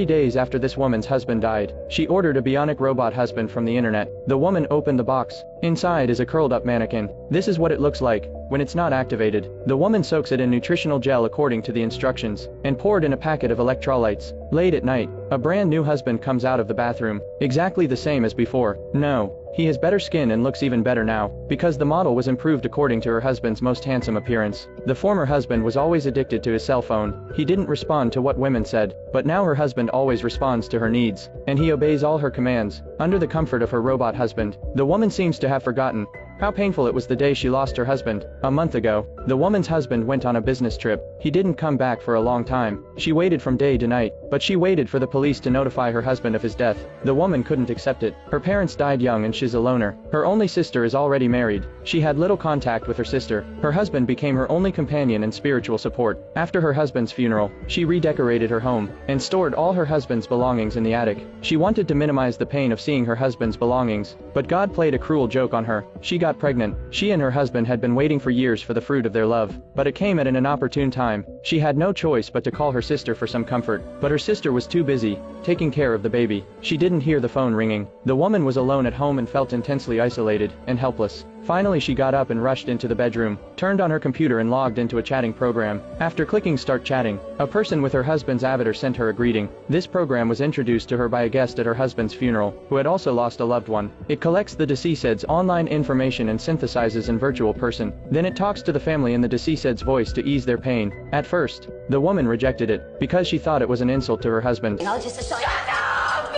Days after this woman's husband died, she ordered a bionic robot husband from the internet. The woman opened the box. Inside is a curled up mannequin. This is what it looks like when it's not activated. The woman soaks it in nutritional gel according to the instructions, and poured in a packet of electrolytes. Late at night, a brand new husband comes out of the bathroom, exactly the same as before. No, he has better skin and looks even better now, because the model was improved according to her husband's most handsome appearance. The former husband was always addicted to his cell phone. He didn't respond to what women said, but now her husband always responds to her needs, and he obeys all her commands, under the comfort of her robot husband. The woman seems to have forgotten how painful it was the day she lost her husband. A month ago, the woman's husband went on a business trip. He didn't come back for a long time. She waited from day to night, but she waited for the police to notify her husband of his death. The woman couldn't accept it. Her parents died young and she's a loner. Her only sister is already married. She had little contact with her sister. Her husband became her only companion and spiritual support. After her husband's funeral, she redecorated her home, and stored all her husband's belongings in the attic. She wanted to minimize the pain of seeing her husband's belongings, but God played a cruel joke on her. She got pregnant. She and her husband had been waiting for years for the fruit of their love, but it came at an inopportune time. She had no choice but to call her sister for some comfort, but her sister was too busy taking care of the baby. She didn't hear the phone ringing. The woman was alone at home and felt intensely isolated and helpless. Finally, she got up and rushed into the bedroom, turned on her computer and logged into a chatting program. After clicking start chatting, a person with her husband's avatar sent her a greeting. This program was introduced to her by a guest at her husband's funeral, who had also lost a loved one. It collects the deceased's online information and synthesizes in virtual person. Then it talks to the family in the deceased's voice to ease their pain. At first, the woman rejected it, because she thought it was an insult to her husband.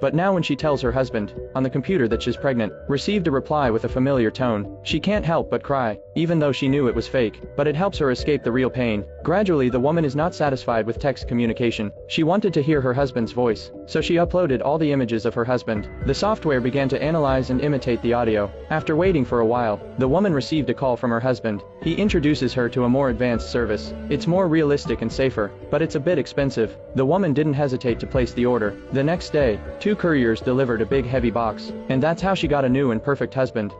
But now when she tells her husband, on the computer, that she's pregnant, received a reply with a familiar tone, she can't help but cry, even though she knew it was fake, but it helps her escape the real pain. Gradually, the woman is not satisfied with text communication. She wanted to hear her husband's voice, so she uploaded all the images of her husband. The software began to analyze and imitate the audio. After waiting for a while, the woman received a call from her husband. He introduces her to a more advanced service. It's more realistic and safer, but it's a bit expensive. The woman didn't hesitate to place the order. The next day, two couriers delivered a big heavy box, and that's how she got a new and perfect husband.